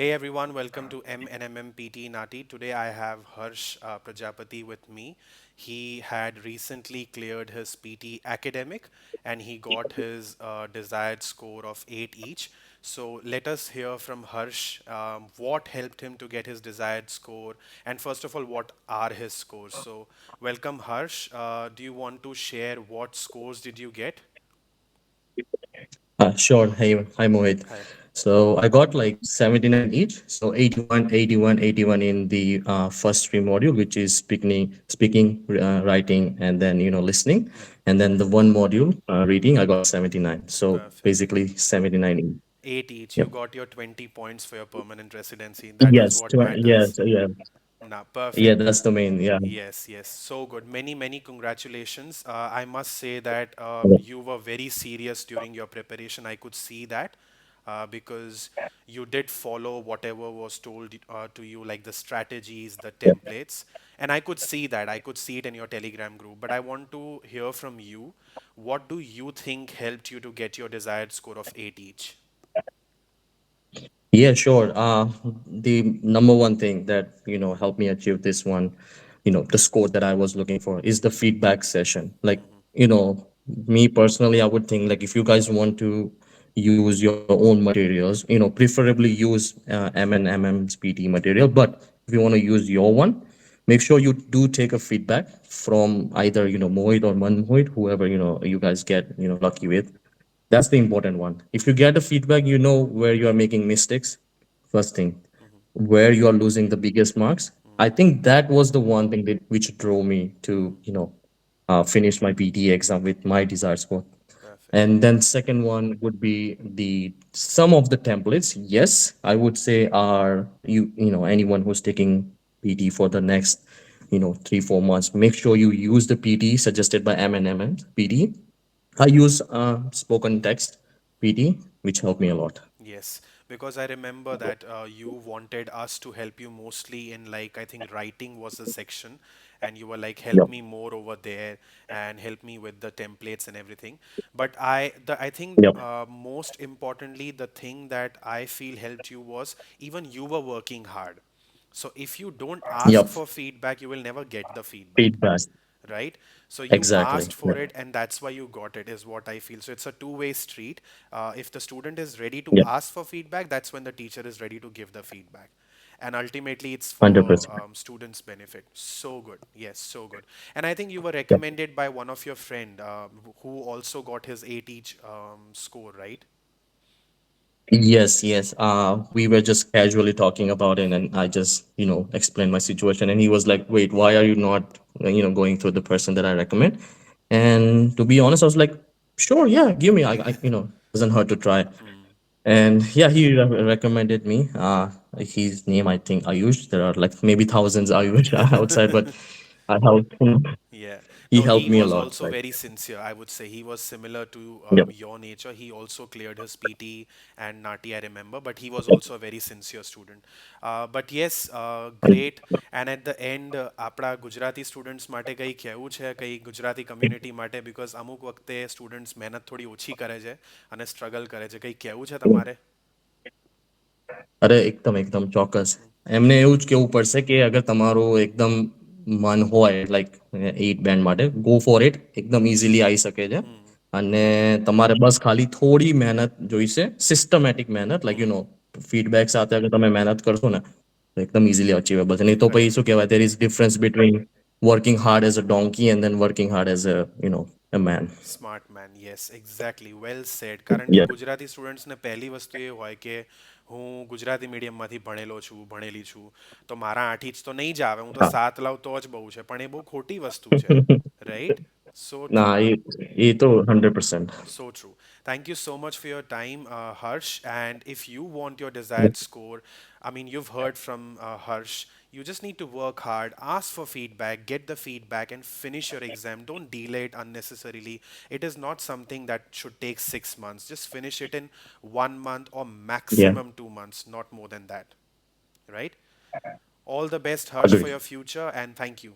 Hey everyone, welcome to MNMM PT NAATI. Today I have Harsh Prajapati with me. He had recently cleared his PT academic and he got his desired score of 8 each. So let us hear from Harsh what helped him to get his desired score, and first of all, what are his scores. So welcome Harsh. Do you want to share what scores did you get? Sure. Hey, hi Mohit. Hi. So I got like 79 each. So 81, 81, 81 in the first three module, which is speaking, writing, and then listening, and then the one module reading. I got 79. So Perfect. basically 79 each. 8 each. You Yep. got your 20 points for your permanent residency. That is Yes. what matters. Yes. Yeah. Nah, Yeah. perfect. That's the main. Yeah. Yes, yes. So good. Many, many congratulations. I must say that Yeah. you were very serious during your preparation. I could see that because you did follow whatever was told to you, like the strategies, the templates. And I could see that. I could see it in your Telegram group. But I want to hear from you. What do you think helped you to get your desired score of 8 each? Yeah, sure. The number one thing that helped me achieve this one, the score that I was looking for is the feedback session. Like, me personally, I would think like if you guys want to use your own materials, preferably use MM's PT material. But if you want to use your one, make sure you do take a feedback from either Mohit or Manmohit, whoever you guys get lucky with. That's the important one. If you get the feedback, you know where you are making mistakes. First thing, where you are losing the biggest marks. I think that was the one thing that which drove me to finish my PTE exam with my desired score. Perfect. And then second one would be the some of the templates. Yes, I would say are anyone who's taking PT for the next 3-4 months. Make sure you use the PT suggested by M&M PT. I use spoken text PD, which helped me a lot. Yes, because I remember that you wanted us to help you mostly in, like, I think writing was a section, and you were like, help Yep. me more over there and help me with the templates and everything. But I think Yep. most importantly, the thing that I feel helped you was even you were working hard. So if you don't ask Yep. for feedback, you will never get the feedback, Feedback. right? So you Exactly. asked for Yeah. it, and that's why you got it, is what I feel. So it's a two-way street. If the student is ready to Yeah. ask for feedback, that's when the teacher is ready to give the feedback. And ultimately, it's Hundred for percent. students' benefit. So good. Yes, so good. And I think you were Yep. recommended by one of your friend who also got his 8 each score, right? Yes. Yes. We were just casually talking about it, and I just explained my situation, and he was like, "Wait, why are you not going through the person that I recommend?" And to be honest, I was like, "Sure, yeah, give me. I doesn't hurt to try." Hmm. And yeah, he recommended me. His name, I think, Ayush. There are like maybe thousands Ayush outside, but I helped him. Yeah. He No, helped he me a was lot. also Like, very sincere. I would say he was similar to yep, your nature. He also cleared his PT and Nati, I remember, but he was also a very sincere student. But yes, great. And at the end, આપણા Gujarati students માટે કંઈ કહેવું છે કંઈ Gujarati community માટે, because અમુક વખતે students મહેનત થોડી ઓછી કરે છે અને સ્ટ્રગલ કરે છે, કંઈ કહેવું છે તમારે? અરે એકદમ એકદમ ચોક્કસ. એમને એવું જ કેવું પડશે કે અગર તમારો એકદમ મન હોય લાઈક 8 બેન્ડ માટે ગો ફોર ઇટ, એકદમ ઇઝીલી આવી શકે છે. અને તમારે બસ ખાલી થોડી મહેનત જોઈશે, સિસ્ટમેટિક મહેનત, લાઈક ફીડબેક સાથે અગર તમે મહેનત કરશો ને તો એકદમ ઇઝીલી અચીવેબલ છે. નહીં તો પછી કરેક્ટ. શું કહેવાય, there is difference between working hard as a donkey and then working hard as a man. Smart man, yes, exactly, well said. કારણ કે યસ. ગુજરાતી સ્ટુડન્ટ્સને પહેલી વસ્તુ એ હોય કે હું ગુજરાતી મીડિયમમાંથી ભણેલો છું, ભણેલી છું, તો મારા 8 ઇંચ તો નહીં જ આવે, હું તો હા. 7 લાવ તો જ બહુ છે. પણ એ બહુ ખોટી વસ્તુ છે, રાઈટ? સો ટ્રુ. ના, એ તો 100%. So true. Thank you so much for your time, Harsh. And if you want your desired score, I mean, you've heard from Harsh. You just need to work hard, ask for feedback, get the feedback, and finish your exam. Don't delay it unnecessarily. It is not something that should take 6 months. Just finish it in 1 month or Yeah. maximum 2 months, not more than that. Right? All the best, Harsh, for Agreed. your future, and thank you.